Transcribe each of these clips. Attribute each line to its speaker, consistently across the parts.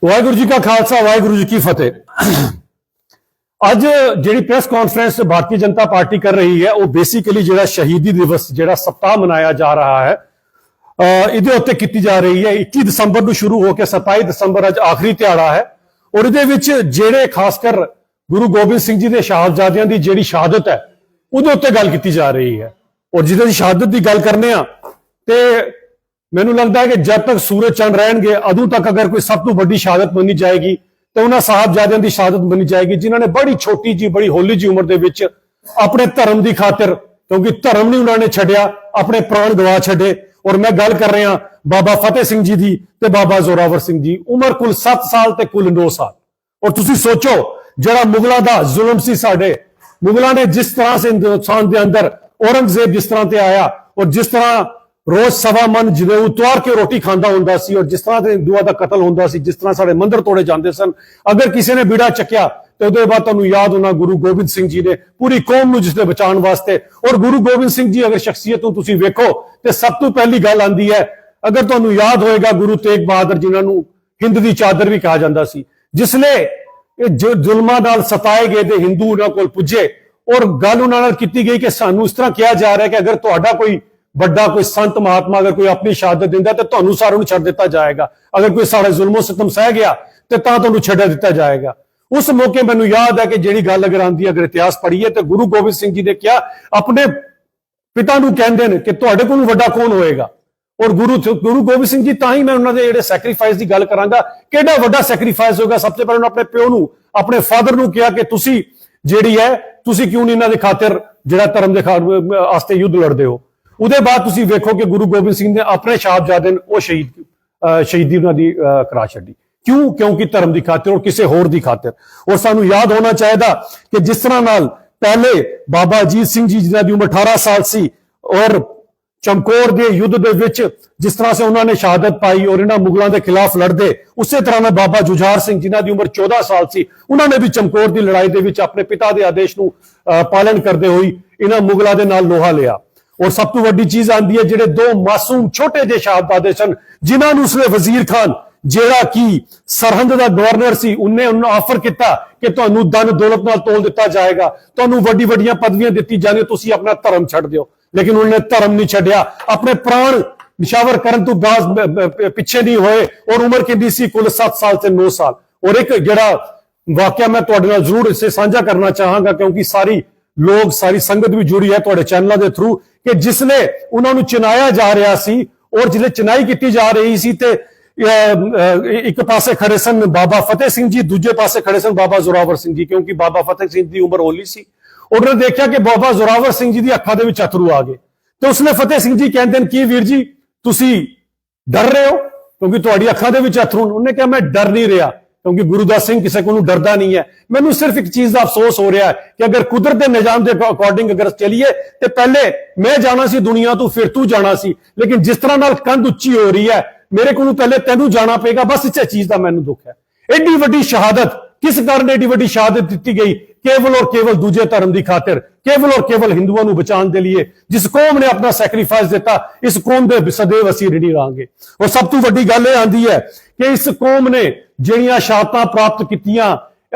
Speaker 1: वाहिगुरू जी का खालसा वाहिगुरू जी की फतेह। ਅੱਜ ਜਿਹੜੀ press conference Bharatiya Janata party कर रही है वो बेसिकली ਜਿਹੜਾ शहीदी दिवस ਜਿਹੜਾ सप्ताह मनाया जा रहा है ਇਹਦੇ ਉੱਤੇ ਕੀਤੀ ਜਾ ਰਹੀ है। 21 ਦਸੰਬਰ ਨੂੰ ਸ਼ੁਰੂ ਹੋ ਕੇ 27 ਦਸੰਬਰ ਅੱਜ ਆਖਰੀ ਦਿਹਾੜਾ ਹੈ ਔਰ ਇਹਦੇ ਵਿੱਚ ਜਿਹੜੇ ਖਾਸ ਕਰ ਗੁਰੂ ਗੋਬਿੰਦ ਸਿੰਘ ਜੀ ਦੇ ਸ਼ਹਾਦਜ਼ਾਦਿਆਂ ਦੀ ਜਿਹੜੀ ਸ਼ਹਾਦਤ ਹੈ ਉਹਦੇ ਉੱਤੇ ਗੱਲ ਕੀਤੀ ਜਾ ਰਹੀ ਹੈ ਔਰ ਜਿਹਦੇ ਦੀ ਸ਼ਹਾਦਤ ਦੀ ਗੱਲ ਕਰਨੇ ਆ ਤੇ ਮੈਨੂੰ ਲੱਗਦਾ ਹੈ ਕਿ ਜਦ ਤੱਕ ਸੂਰਜ ਚੰਦ ਰਹਿਣਗੇ ਉਦੋਂ ਤੱਕ ਅਗਰ ਕੋਈ ਸਭ ਤੋਂ ਵੱਡੀ ਸ਼ਹਾਦਤ ਮੰਨੀ ਜਾਏਗੀ तो उन्होंने साहबजादियों की शहादत बनी जाएगी जिन्होंने बड़ी छोटी जी बड़ी होली जी उम्र दे विच अपने धर्म की खातिर क्योंकि धर्म नहीं उन्होंने छड्या अपने प्राण गवा छड्डे। और मैं गल कर रहा बाबा फतेह सिंह जी की ते बाबा जोरावर सिंह जी उम्र कुल 7 साल ते कुल 9 साल। और तुसी सोचो जड़ा मुगलों का जुल्म सी साडे मुगलों ने जिस तरह से हिंदुस्तान के अंदर औरंगजेब जिस तरह से आया और जिस तरह रोज सवा मन जिवें उतार के रोटी खांदा हुंदा सी और जिस तरह से हिंदुओं का कतल हुंदा सी जिस तरह साडे मंदिर तोड़े जांदे सन अगर किसी ने बीड़ा चक्या तो उहदे बाद तुहानूं याद होना गुरु गोबिंद सिंह जी ने पूरी कौम नूं जिसने बचाउण वास्ते। और गुरु गोबिंद सिंह जी अगर शख्सियत नूं तुसीं वेखो ते सब तो पहली गल आंदी है अगर तुहानूं याद होएगा गुरु तेग बहादुर जिन्हां नूं हिंद दी चादर भी कहा जांदा सी जिसले जो जुल्मां नाल सताए गए ते हिंदू उन्हां कोल पुजे और गल उन्हां नाल कीती गई कि सानूं इस तरह कहा जा रहा है कि अगर तुहाडा कोई बड़ा कोई संत महात्मा अगर कोई अपनी शहादत दिंदा तो तुहानूं सारिआं नूं छड्ड दित्ता जाएगा अगर कोई साडे जुल्मो सितम सह गया तो तुहानूं छड्ड दित्ता जाएगा। उस मौके मैनूं याद है कि जिहड़ी गल अगर आंदी अगर इतिहास पढ़ीए तो गुरु गोबिंद सिंह जी ने क्या अपने पिता नूं कहंदे ने कि तुहाडे कोलों वड्डा कौन होएगा। और गुरु गोबिंद सिंह जी तां ही मैं उन्हां दे जिहड़े सैक्रीफाइस की गल करांगा किहड़ा वड्डा सैक्रीफाइस होगा। सबसे पहले उन्होंने अपने प्यो नूं अपने फादर नूं कहा कि तुसीं जिहड़ी है तुसीं क्यों नहीं इन्हां दे खातिर जिहड़ा धर्म दे वास्ते युद्ध लड़दे हो। ਉਹਦੇ ਬਾਅਦ ਤੁਸੀਂ ਵੇਖੋ ਕਿ ਗੁਰੂ ਗੋਬਿੰਦ ਸਿੰਘ ਨੇ ਆਪਣੇ ਸਾਹਿਬਜ਼ਾਦੇ ਨੂੰ ਉਹ ਸ਼ਹੀਦੀ ਉਹਨਾਂ ਦੀ ਕਰਾ ਛੱਡੀ ਕਿਉਂ ਕਿਉਂਕਿ ਧਰਮ ਦੀ ਖਾਤਰ ਔਰ ਕਿਸੇ ਹੋਰ ਦੀ ਖਾਤਰ। ਔਰ ਸਾਨੂੰ ਯਾਦ ਹੋਣਾ ਚਾਹੀਦਾ ਕਿ ਜਿਸ ਤਰ੍ਹਾਂ ਨਾਲ ਪਹਿਲੇ ਬਾਬਾ ਅਜੀਤ ਸਿੰਘ ਜੀ ਜਿਨ੍ਹਾਂ ਦੀ ਉਮਰ 18 ਸਾਲ ਸੀ ਔਰ ਚਮਕੌਰ ਦੇ ਯੁੱਧ ਦੇ ਵਿੱਚ ਜਿਸ ਤਰ੍ਹਾਂ ਸੇ ਉਹਨਾਂ ਨੇ ਸ਼ਹਾਦਤ ਪਾਈ ਔਰ ਇਹਨਾਂ ਮੁਗਲਾਂ ਦੇ ਖਿਲਾਫ ਲੜਦੇ ਉਸੇ ਤਰ੍ਹਾਂ ਨਾਲ ਬਾਬਾ ਜੁਝਾਰ ਸਿੰਘ ਜਿਨ੍ਹਾਂ ਦੀ ਉਮਰ 14 ਸਾਲ ਸੀ ਉਹਨਾਂ ਨੇ ਵੀ ਚਮਕੌਰ ਦੀ ਲੜਾਈ ਦੇ ਵਿੱਚ ਆਪਣੇ ਪਿਤਾ ਦੇ ਆਦੇਸ਼ ਨੂੰ ਪਾਲਣ ਕਰਦੇ ਹੋਈ ਇਹਨਾਂ ਮੁਗਲਾਂ ਦੇ ਨਾਲ ਲੋਹਾ ਲਿਆ। और सब तो वड्डी चीज आंदी है जिहड़े दो मासूम छोटे जे शहादजादे सन जिन्हां नूं उसले वजीर खान जिहड़ा कि सरहंद दा गवर्नर सी उन्हें ऑफर किया कि तुहानूं धन दौलत नाल तोल दिता जाएगा तुहानूं वड्डी वड्डियां पदवियां दित्ती जाणियां तुसीं अपना धर्म छड्ड दिओ लेकिन उन्होंने धर्म नहीं छड्डिया अपने प्राण निशावर करन तो बाज पिछे नहीं होए। और उम्र कितनी सी कुल 7 साल से 9 साल। और एक जिहड़ा वाकया मैं तुहाडे नाल जरूर इसे साझा करना चाहांगा क्योंकि सारी लोग सारी संगत भी जुड़ी है तुहाडे चैनलों के थ्रू कि जिसले उन्होंने चिनाया जा रहा सी और जिसले चिनाई की जा रही सी ते एक पासे खड़े सन बाबा फतेह सिंह जी दूजे पासे खड़े सन बाबा जोरावर सिंह जी क्योंकि बाबा फतेह सिंह की उम्र होली सी। और उन्होंने देखा कि बाबा जोरावर सिंह जी की अखां दे विच अथरू आ गए तो उसने फतेह सिंह जी कहते हैं कि वीर जी तुसी डर रहे हो क्योंकि तुहाडी अखां दे विच अथरू। उन्होंने कहा मैं डर नहीं रहा क्योंकि गुरुदास सिंह किसी को डरदा नहीं है। मैनू सिर्फ एक चीज का अफसोस हो रहा है कि अगर कुदरत के निजाम के अकॉर्डिंग अगर चलीए तो पहले मैं जाना सी दुनिया तो फिर तू जाना सी लेकिन जिस तरह नाल कंध उच्ची हो रही है मेरे को पहले तेनू जाना पेगा बस इस चीज का मैनू दुख है। एडी वड्डी शहादत किस कारण एडी वड्डी शहादत दी गई केवल और केवल दूजे धर्म की खातिर केवल और केवल हिंदुओं को बचाने के लिए जिस कौम ने अपना सैक्रीफाइस दिता इस कौम के सदैव असीं नहीं रहांगे। और सब तो वड्डी गल यह आंदी है कि इस कौम ने जिहड़ियां शहादतां प्राप्त कीतियां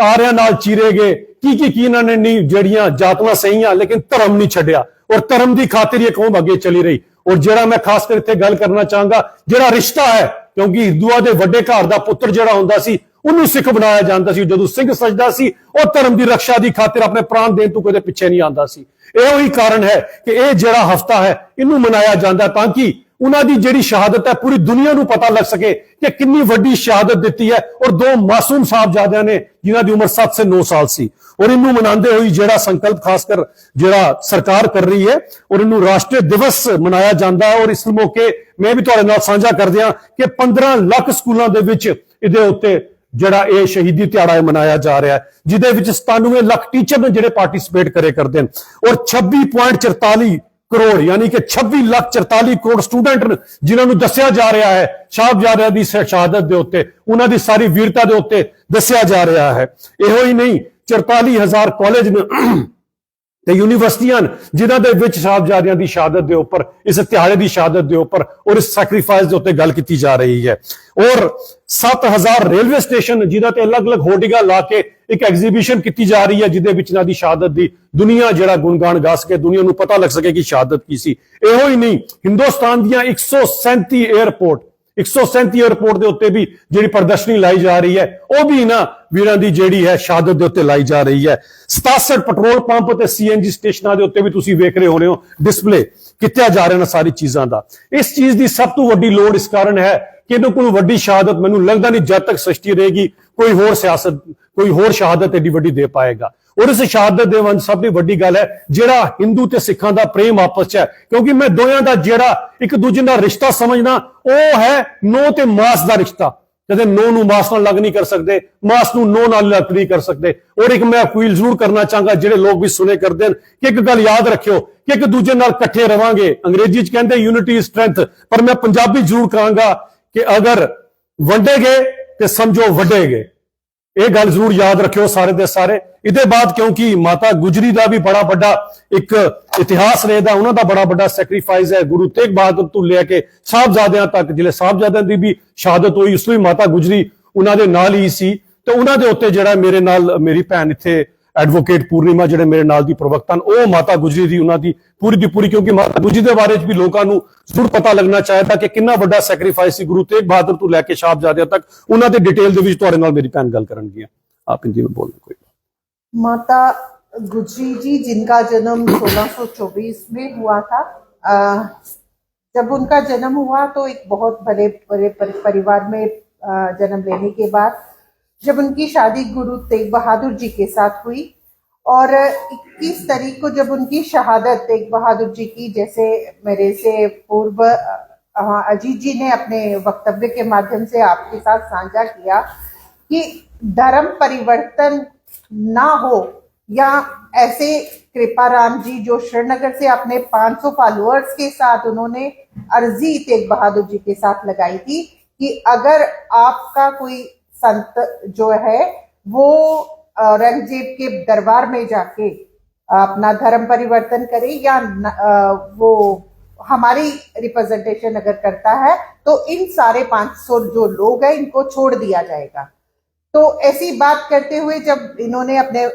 Speaker 1: आर्यां नाल चीरे गए की इन्होंने नहीं जिहड़ियां जातियां सहीयां लेकिन धर्म नहीं छड्डिया और धर्म की खातिर ये कौम अगे चली रही। और जिहड़ा मैं खास कर इत्थे गल करना चाहांगा जिहड़ा रिश्ता है क्योंकि हिंदुओं के वड्डे घर का पुत्र जिहड़ा हुंदा सी उन्होंने सिख बनाया जाता सी जदों सिंह सजदा सी और धर्म की रक्षा की खातिर अपने प्राण देने तो कदे पिछे नहीं आता सी। यह ही कारण है कि यह जिहड़ा हफ्ता है इनू मनाया जाता ताकि उन्हां दी जिहड़ी शहादत है पूरी दुनिया नू पता लग सके कि कितनी वड्डी शहादत दी है। और दो मासूम साहबजादियां ने जिन्हां दी उम्र 7 से 9 साल सी और इनू मनाते हुए जिहड़ा संकल्प खासकर जिहड़ा सरकार कर रही है और इनू राष्ट्रीय दिवस मनाया जाता है। और इस मौके मैं भी तुहाडे नाल साझा कर दियां कि 15 लाख स्कूलों दे विच इहदे उत्ते जिहड़ा ये शहीदी दिहाड़ा मनाया जा रहा है जिहदे विच 97 लाख टीचर ने जिहड़े पार्टिसिपेट करे करते हैं और 26.44 करोड़ यानी कि 26,44 करोड़ स्टूडेंट जिन्होंने दसिया जा रहा है साहबजादियां दी शहादत दे उत्ते उन्हां दी सारी वीरता दे उत्ते दसिया जा रहा है। इहो ही नहीं 44,000 कॉलेज ਤੇ ਯੂਨੀਵਰਸਿਟੀਆਂ ਜਿਨ੍ਹਾਂ ਦੇ ਵਿੱਚ ਸਾਹਿਬਜ਼ਾਦਿਆਂ ਦੀ ਸ਼ਹਾਦਤ ਦੇ ਉੱਪਰ, ਇਸ ਦਿਹਾੜੇ ਦੀ ਸ਼ਹਾਦਤ ਦੇ ਉੱਪਰ ਔਰ ਇਸ ਸੈਕਰੀਫਾਈਸ ਦੇ ਉੱਤੇ ਗੱਲ ਕੀਤੀ ਜਾ ਰਹੀ ਹੈ। ਔਰ 7000 ਰੇਲਵੇ ਸਟੇਸ਼ਨ ਜਿਨ੍ਹਾਂ ਤੇ ਅਲੱਗ-ਅਲੱਗ ਹੋਰਡਿੰਗਾਂ ਲਾ ਕੇ ਇੱਕ ਐਗਜ਼ੀਬਿਸ਼ਨ ਕੀਤੀ ਜਾ ਰਹੀ ਹੈ, ਜਿਹਦੇ ਵਿੱਚ ਇਹਨਾਂ ਦੀ ਸ਼ਹਾਦਤ ਦੀ ਦੁਨੀਆ ਜਿਹੜਾ ਗੁਣਗਾਨ ਗਾ ਸਕੇ, ਦੁਨੀਆ ਨੂੰ ਪਤਾ ਲੱਗ ਸਕੇ ਕਿ ਸ਼ਹਾਦਤ ਕੀ ਸੀ। ਇਹੋ ਹੀ ਨਹੀਂ, ਹਿੰਦੁਸਤਾਨ ਦੀਆਂ 137 에ਅਰਪੋਰਟ ਦੇ ਉੱਤੇ ਵੀ ਜਿਹੜੀ ਪ੍ਰਦਰਸ਼ਨੀ ਲਾਈ ਜਾ ਰਹੀ ਹੈ, ਉਹ ਵੀ ਨਾ ਵੀਰਾਂ ਦੀ ਜਿਹੜੀ ਹੈ ਸ਼ਹਾਦਤ ਦੇ ਉੱਤੇ ਲਾਈ ਜਾ ਰਹੀ ਹੈ। 67 ਪੈਟਰੋਲ ਪੰਪ ਤੇ ਸੀਐਨਜੀ ਸਟੇਸ਼ਨਾਂ ਦੇ ਉੱਤੇ ਵੀ ਤੁਸੀਂ ਵੇਖ ਰਹੇ ਹੋਣੇ ਹੋ ਡਿਸਪਲੇ ਕੀਤਾ ਜਾ ਰਹੇ ਨੇ ਸਾਰੀ ਚੀਜ਼ਾਂ ਦਾ। ਇਸ ਚੀਜ਼ ਦੀ ਸਭ ਤੋਂ ਵੱਡੀ ਲੋੜ ਇਸ ਕਾਰਨ ਹੈ ਕਿ ਇਹਨੂੰ ਕੋਈ ਵੱਡੀ ਸ਼ਹਾਦਤ ਮੈਨੂੰ ਲੱਗਦਾ ਨਹੀਂ ਜਦ ਤੱਕ ਸ੍ਰਿਸ਼ਟੀ ਰਹੇਗੀ ਕੋਈ ਹੋਰ ਸ਼ਹਾਦਤ ਏਡੀ ਵੱਡੀ ਦੇ ਪਾਏਗਾ। ਔਰ ਇਸ ਸ਼ਹਾਦਤ ਦੇ ਵਿੱਚ ਸਭ ਤੋਂ ਵੱਡੀ ਗੱਲ ਹੈ ਜਿਹੜਾ ਹਿੰਦੂ ਤੇ ਸਿੱਖਾਂ ਦਾ ਪ੍ਰੇਮ ਆਪਸ ਚ ਹੈ, ਕਿਉਂਕਿ ਮੈਂ ਦੋਹਾਂ ਦਾ ਜਿਹੜਾ ਇੱਕ ਦੂਜੇ ਨਾਲ ਰਿਸ਼ਤਾ ਸਮਝਣਾ ਉਹ ਹੈ ਨੋ ਤੇ ਮਾਸ ਦਾ ਰਿਸ਼ਤਾ। ਕਦੇ ਨੋ ਨੂੰ ਮਾਸ ਨਾਲ ਲੱਗ ਨਹੀਂ ਕਰ ਸਕਦੇ, ਮਾਸ ਨੂੰ ਨੋ ਨਾਲ ਲੱਗ ਨਹੀਂ ਕਰ ਸਕਦੇ। ਔਰ ਇੱਕ ਮੈਂ ਅਪੀਲ ਜ਼ਰੂਰ ਕਰਨਾ ਚਾਹਾਂਗਾ ਜਿਹੜੇ ਲੋਕ ਵੀ ਸੁਣੇ ਕਰਦੇ ਹਨ ਕਿ ਇੱਕ ਗੱਲ ਯਾਦ ਰੱਖਿਓ ਕਿ ਇੱਕ ਦੂਜੇ ਨਾਲ ਇਕੱਠੇ ਰਵਾਂਗੇ। ਅੰਗਰੇਜ਼ੀ ਚ ਕਹਿੰਦੇ ਯੂਨਿਟੀ ਇਜ਼ ਸਟਰੈਂਥ, ਪਰ ਮੈਂ ਪੰਜਾਬੀ ਜ਼ਰੂਰ ਕਹਾਂਗਾ ਕਿ ਅਗਰ ਵੰਡੇ ਗਏ ਤੇ ਸਮਝੋ ਵੱਡੇ ਗਏ। ਇਹ ਗੱਲ ਜ਼ਰੂਰ ਯਾਦ ਰੱਖਿਓ ਸਾਰੇ ਦੇ ਸਾਰੇ। ਇਹਦੇ ਬਾਅਦ ਕਿਉਂਕਿ ਮਾਤਾ ਗੁਜਰੀ ਦਾ ਵੀ ਬੜਾ ਵੱਡਾ ਇੱਕ ਇਤਿਹਾਸ ਰਹੇਦਾ, ਉਹਨਾਂ ਦਾ ਬੜਾ ਵੱਡਾ ਸੈਕਰੀਫਾਈਸ ਹੈ। ਗੁਰੂ ਤੇਗ ਬਹਾਦਰ ਤੋਂ ਲੈ ਕੇ ਸਾਹਿਬਜ਼ਾਦਿਆਂ ਤੱਕ, ਜਿਹੜੇ ਸਾਹਿਬਜ਼ਾਦਿਆਂ ਦੀ ਵੀ ਸ਼ਹਾਦਤ ਹੋਈ, ਉਸ ਵਿੱਚ ਮਾਤਾ ਗੁਜਰੀ ਉਹਨਾਂ ਦੇ ਨਾਲ ਹੀ ਸੀ। ਤੇ ਉਹਨਾਂ ਦੇ ਉੱਤੇ ਜਿਹੜਾ ਮੇਰੇ ਨਾਲ ਮੇਰੀ ਭੈਣ ਇੱਥੇ ਐਡਵੋਕੇਟ ਪੂਰਨਿਮਾ ਜਿਹੜੇ ਮੇਰੇ ਨਾਲ ਦੀ ਪ੍ਰਵਕਤਾ ਹਨ, ਉਹ ਮਾਤਾ ਗੁਜਰੀ ਦੀ ਉਹਨਾਂ ਦੀ ਪੂਰੀ, ਕਿਉਂਕਿ ਮਾਤਾ ਗੁਜਰੀ ਦੇ ਬਾਰੇ ਚ ਵੀ ਲੋਕਾਂ ਨੂੰ ਜ਼ਰੂਰ ਪਤਾ ਲੱਗਣਾ ਚਾਹੀਦਾ ਕਿ ਕਿੰਨਾ ਵੱਡਾ ਸੈਕਰੀਫਾਈਸ ਸੀ ਗੁਰੂ ਤੇਗ ਬਹਾਦਰ ਤੋਂ ਲੈ ਕੇ ਸਾਹਿਬਜ਼ਾਦਿਆਂ ਤੱਕ। ਉਹਨਾਂ ਦੇ ਡਿਟੇਲ ਦੇ ਵਿੱਚ ਤੁਹਾਡੇ ਨਾਲ ਮੇਰੀ ਭੈਣ ਗੱਲ ਕਰਨਗੀਆਂ। आप हिंदी में बोलना कोई।
Speaker 2: माता गुजरी जी जिनका जन्म 1624 में हुआ था, जब उनका जन्म हुआ तो एक बहुत बड़े परिवार में जन्म लेने के बाद जब उनकी शादी गुरु तेग बहादुर जी के साथ हुई और 21 तारीख को जब उनकी शहादत तेग बहादुर जी की, जैसे मेरे से पूर्व अजीत जी ने अपने वक्तव्य के माध्यम से आपके साथ साझा किया कि धर्म परिवर्तन ना हो, या ऐसे कृपाराम जी जो श्रीनगर से अपने 500 फॉलोअर्स के साथ उन्होंने अर्जी तेग बहादुर जी के साथ लगाई थी कि अगर आपका कोई संत जो है वो औरंगजेब के दरबार में जाके अपना धर्म परिवर्तन करे या वो हमारी रिप्रेजेंटेशन अगर करता है तो इन सारे 500 जो लोग हैं इनको छोड़ दिया जाएगा। तो ऐसी बात करते हुए जब इन्होंने अपने,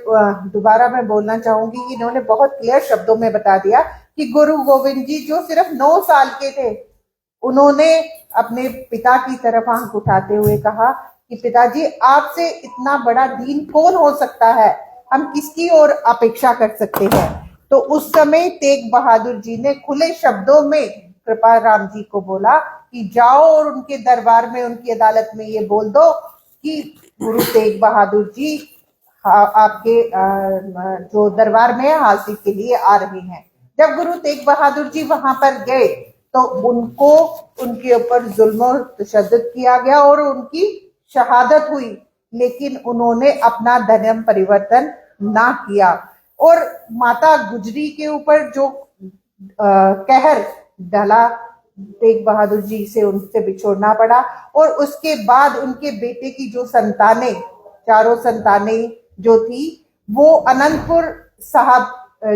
Speaker 2: दोबारा मैं बोलना चाहूंगी कि इन्होंने बहुत क्लियर शब्दों में बता दिया कि गुरु गोविंद जी जो सिर्फ 9 साल के थे, उन्होंने अपने पिता की तरफ आंख उठाते हुए कहा कि पिताजी आपसे इतना बड़ा दीन कौन हो सकता है, हम किसकी ओर अपेक्षा कर सकते हैं। तो उस समय तेग बहादुर जी ने खुले शब्दों में कृपाराम जी को बोला कि जाओ और उनके दरबार में, उनकी अदालत में ये बोल दो कि गुरु तेग बहादुर जी आपके जो दरबार में हाजिरी के लिए आ रहे हैं। जब गुरु तेग बहादुर जी वहां पर गए तो उनको उनके ऊपर जुल्म और तशद्दुद किया गया और उनकी शहादत हुई, लेकिन उन्होंने अपना धर्म परिवर्तन ना किया। और माता गुजरी के ऊपर जो कहर ढला, तेग बहादुर जी से उनसे बिछोड़ना पड़ा, और उसके बाद उनके बेटे की जो संतानें, चारों संतानें जो थी, वो अनंतपुर साहब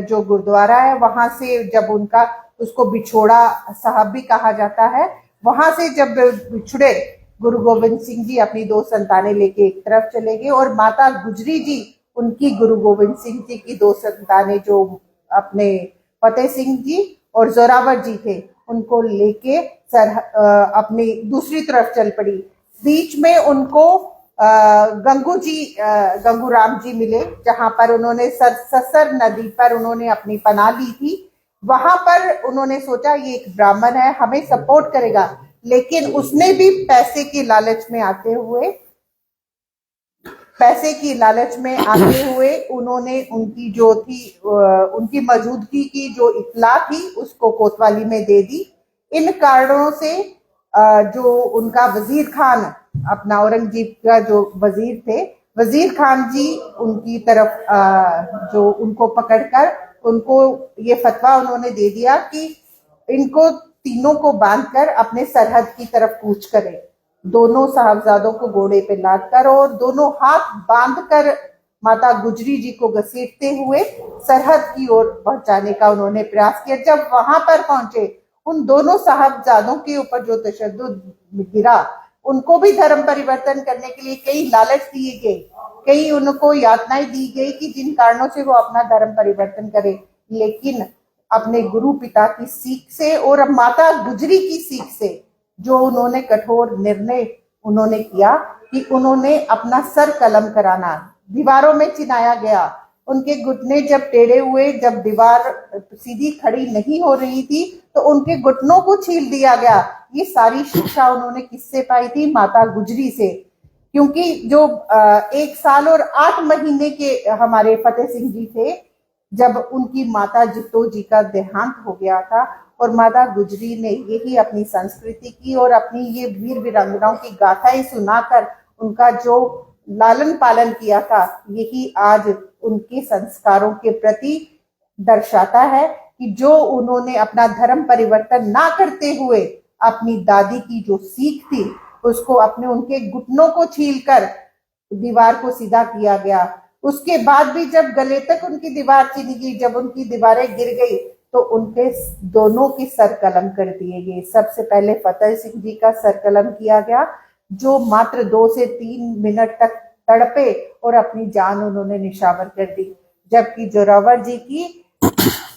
Speaker 2: जो गुरुद्वारा है वहां से जब उनका, उसको बिछोड़ा साहब भी कहा जाता है, वहां से जब बिछड़े गुरु गोविंद सिंह जी अपनी 2 संतानें लेके एक तरफ चले गए और माता गुजरी जी उनकी गुरु गोविंद सिंह जी की 2 संतानें जो अपने फतेह सिंह जी और जोरावर जी थे उनको लेके अपनी दूसरी तरफ चल पड़ी। बीच में उनको गंगूराम जी मिले, जहां पर उन्होंने ससर नदी पर उन्होंने अपनी पनाह ली थी। वहां पर उन्होंने सोचा ये एक ब्राह्मण है, हमें सपोर्ट करेगा, लेकिन उसने भी पैसे की लालच में आते हुए उन्होंने उनकी जो थी, उनकी मौजूदगी की जो इत्तला थी उसको कोतवाली में दे दी। इन कारणों से जो उनका वजीर खान, अपना औरंगजेब का जो वजीर थे, वजीर खान जी उनकी तरफ जो उनको पकड़कर उनको ये फतवा उन्होंने दे दिया कि इनको तीनों को बांधकर अपने सरहद की तरफ कूच करें। दोनों साहबजादों को घोड़े पे लाद कर और दोनों हाथ बांधकर माता गुजरी जी को घसीटते हुए सरहद की ओर पहुंचाने का उन्होंने प्रयास किया। जब वहां पर पहुंचे, उन दोनों साहबजादों के ऊपर जो तशद्दुद गिरा, उनको भी धर्म परिवर्तन करने के लिए कई लालच दिए गए, कई उनको यातनाएं दी गई कि जिन कारणों से वो अपना धर्म परिवर्तन करे। लेकिन अपने गुरु पिता की सीख से और माता गुजरी की सीख से जो उन्होंने कठोर निर्णय उन्होंने किया कि उन्होंने अपना सर कलम कराना दीवारों में चिनाया गया। उनके घुटने जब टेढ़े हुए, जब दीवार सीधी खड़ी नहीं हो रही थी, तो उनके घुटनों को छील दिया गया। ये सारी शिक्षा उन्होंने किससे पाई थी? माता गुजरी से। क्योंकि जो 1 साल और 8 महीने के हमारे फतेह सिंह जी थे, जब उनकी माता जित्तो जी का देहांत हो गया था, और माता गुजरी ने यही अपनी संस्कृति की और अपनी ये वीर वीरांगनाओं की गाथाएं सुनाकर उनका जो लालन पालन किया था, यही आज उनके संस्कारों के प्रति दर्शाता है कि जो उन्होंने अपना धर्म परिवर्तन ना करते हुए अपनी दादी की जो सीख थी उसको अपने उनके घुटनों को छीलकर दीवार को सीधा किया गया। उसके बाद भी जब गले तक उनकी दीवार चीनी गई, जब उनकी दीवारें गिर गई, तो उनके दोनों के सर कलम कर दिए गए। सबसे पहले फतेह सिंह जी का सर कलम किया गया, जो मात्र 2 से 3 मिनट तक तड़पे और अपनी जान उन्होंने निशावर कर दी। जबकि जोरावर जी की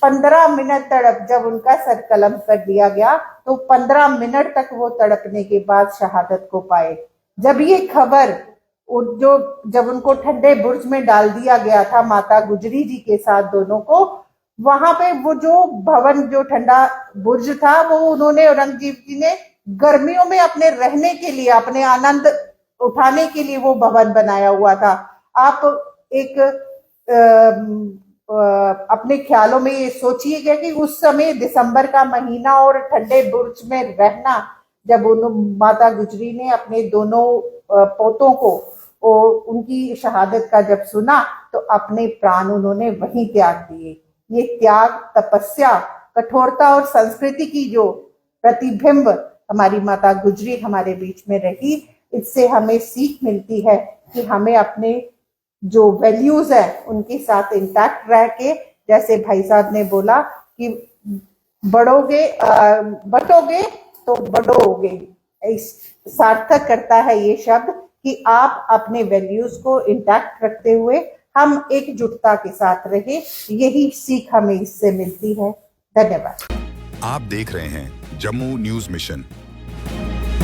Speaker 2: 15 मिनट तड़प, जब उनका सर कलम कर दिया गया तो 15 मिनट तक वो तड़पने के बाद शहादत को पाए। जब ये खबर जब उनको ठंडे बुर्ज में डाल दिया गया था माता गुजरी जी के साथ दोनों को, वहां पे वो जो भवन, जो ठंडा बुर्ज था, वो उन्होंने, औरंगजेब जी ने गर्मियों में अपने रहने के लिए, अपने आनंद उठाने के लिए वो भवन बनाया हुआ था। आप एक अपने ख्यालों में ये सोचिएगा कि उस समय दिसंबर का महीना और ठंडे बुर्ज में रहना, जब माता गुजरी ने अपने दोनों पोतों को और उनकी शहादत का जब सुना, तो अपने प्राण उन्होंने वहीं त्याग दिए। ये त्याग, तपस्या, कठोरता और संस्कृति की जो प्रतिबिंब हमारी माता गुजरी हमारे बीच में रही, इससे हमें सीख मिलती है कि हमें अपने जो वैल्यूज है उनके साथ इंटैक्ट रह के, जैसे भाई साहब ने बोला कि बटोगे तो बड़ोगे, सार्थक करता है ये शब्द कि आप अपने वैल्यूज को इंटैक्ट रखते हुए हम एकजुटता के साथ रहे। यही सीख हमें इससे मिलती है। धन्यवाद।
Speaker 3: आप देख रहे हैं जम्मू न्यूज मिशन।